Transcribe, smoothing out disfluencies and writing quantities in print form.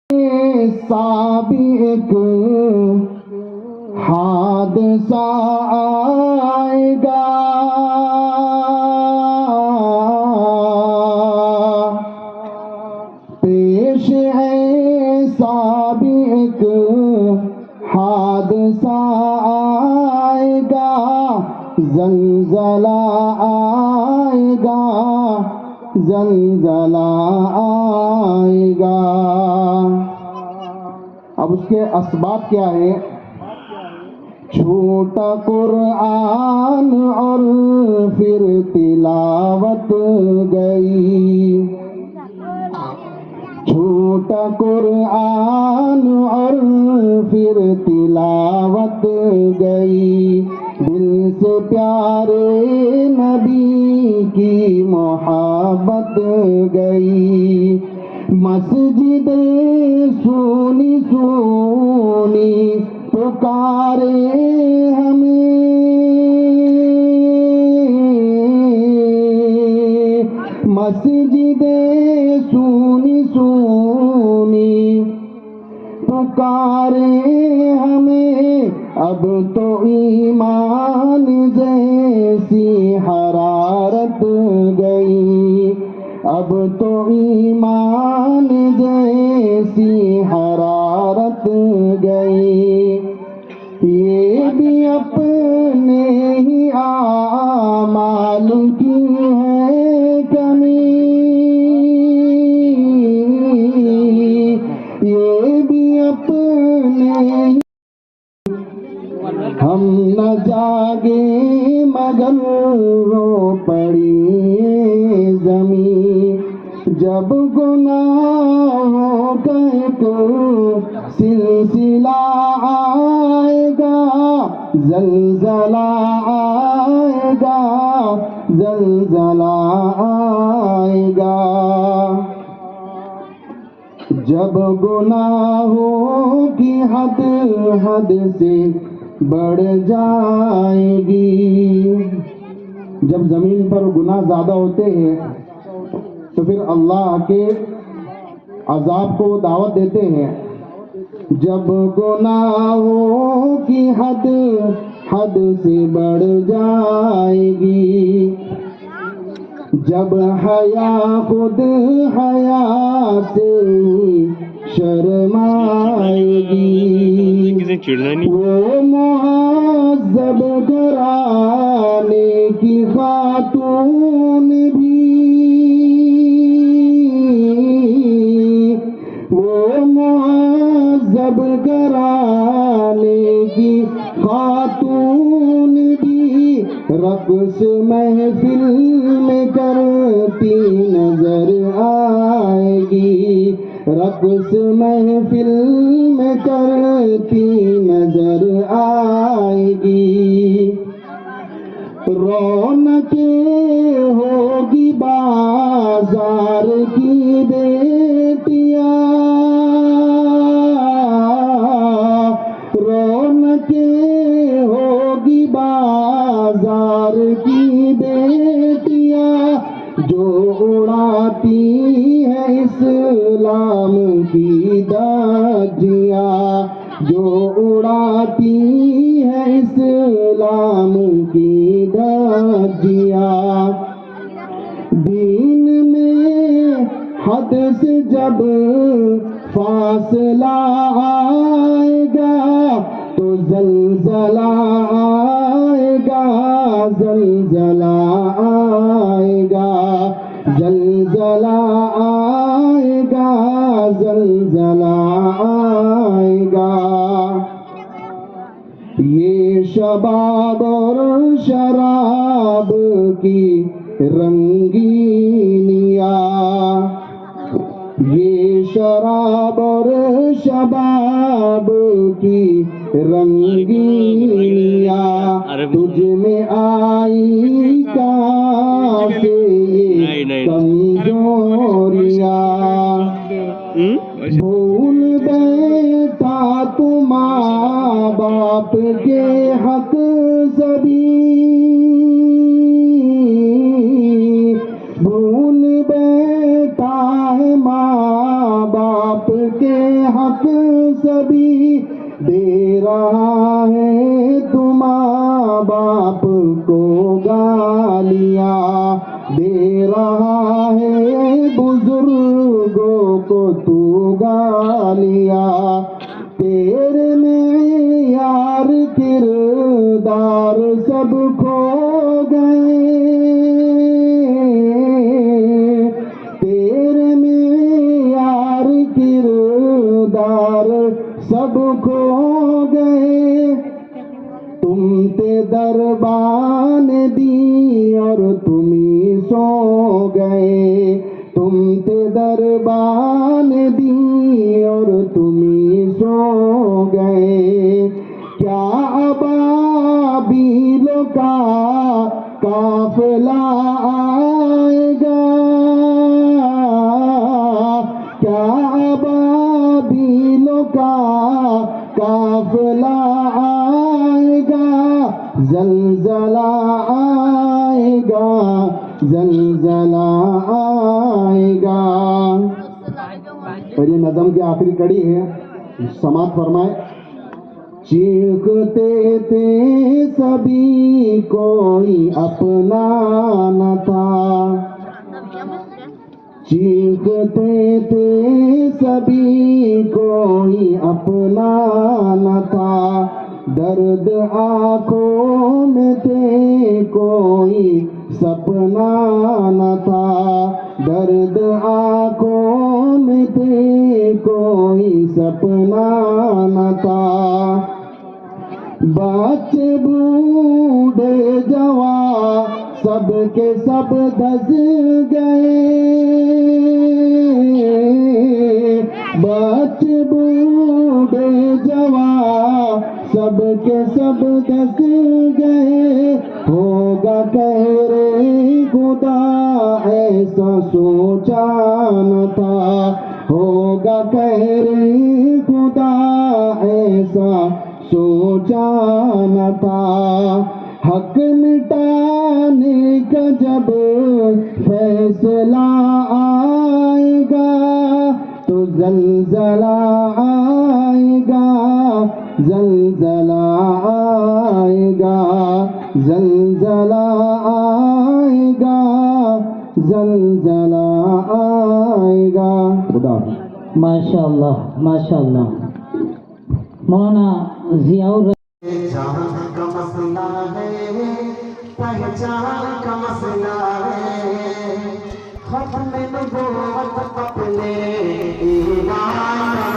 साबिक हादसा आएगा, पेश है साबिक हादसा आएगा, ज़लज़ला आएगा, ज़लज़ला आएगा। अब उसके असबाब क्या है? छूटा कुरान और फिर तिलावत गई, छूटा कुरान और फिर तिलावत गई, दिल से प्यारे नबी की मोहब्बत गई। मस्जिदे सुनी सुनी पुकारे हमें, मस्जिदे सुनी सुनी पुकारे हमें, अब तो ईमान जैसी हरारत गई, अब तो ईमान जैसी हरारत गई। ये भी अपने ही आमाल की है कमी, ये भी अपने ही, हम न जागे मगर रो पड़ी ज़मीं, जब गुनाहों का एक सिलसिला आएगा, ज़लज़ला आएगा, ज़लज़ला आएगा। जब गुनाहों की हद हद से बढ़ जाएगी, जब जमीन पर गुनाह ज्यादा होते हैं तो फिर अल्लाह के अजाब को दावत देते हैं। जब गुनाहों की हद हद से बढ़ जाएगी, जब हया खुद हया से शर्माएगी, वो मुहज़्ज़ब घराने की खातून भी, वो मुहज़्ज़ब घराने की खातून भी रक़्स महफिल में करती नजर आएगी, रक़्स महफिल में करती नजर आएगी। रौनकें होगी बाजार की बेटियां, रौनकें होगी बाजार की बेटियां, जो उड़ाती है इस्लाम की धज्जियां, जो उड़ाती है इस्लाम की धज्जियां। दीन में हद से जब फासला आएगा, तो ज़लज़ला आएगा, ज़लज़ला आएगा, ज़लज़ला आएगा, ज़लज़ला आएगा। ये शबाब और शराब की रंगीनिया, ये शराब और शबाब की रंगीनिया, तुझ में आई कहाँ से ये कमजोरिया। भूल बैठा तू माँ बाप के हक सभी, भूल बैठा है माँ बाप के हक सभी दे रहा है तू माँ बाप को गालियाँ, दे रहा है बुजुर्गों को तू गालियाँ। तेरे में यार किरदार सब खो गए, तेरे में यार किरदार सब खो गए। तुम ते दरबान दी और तुम ही सो गए, तुम ते दरबान दी और तुम ही सो गए। क्या अबाबीलों का काफिला आएगा, क्या अबाबीलों का काफिला आएगा, ज़लज़ला आएगा, ज़लज़ला आएगा। और ये नज़म की आखिरी कड़ी है, समात फरमाए। चीखते थे सभी कोई अपना न था, चीखते थे सभी कोई अपना न था। दर्द आँखों में थे कोई सपना न था, दर्द आँखों में थे कोई सपना न था। बच्चे बूढ़े जवान सबके सब धस गए, बच्चे बूढ़े जवान सबके सब धस गए। होगा कहरे खुदा ऐसा सोचा न था, होगा कहरे खुदा ऐसा सोचा न था। हक मिटाने का जब फैसला आएगा तो ज़लज़ला आएगा, ज़लज़ला आएगा, ज़लज़ला आएगा, ज़लज़ला आएगा। खुदा माशाअल्लाह माशाअल्लाह। मौलाना ज़ियाउर जहाँ का मसला है पहचान का मसला है, खत्म नबूवत अपने ईमान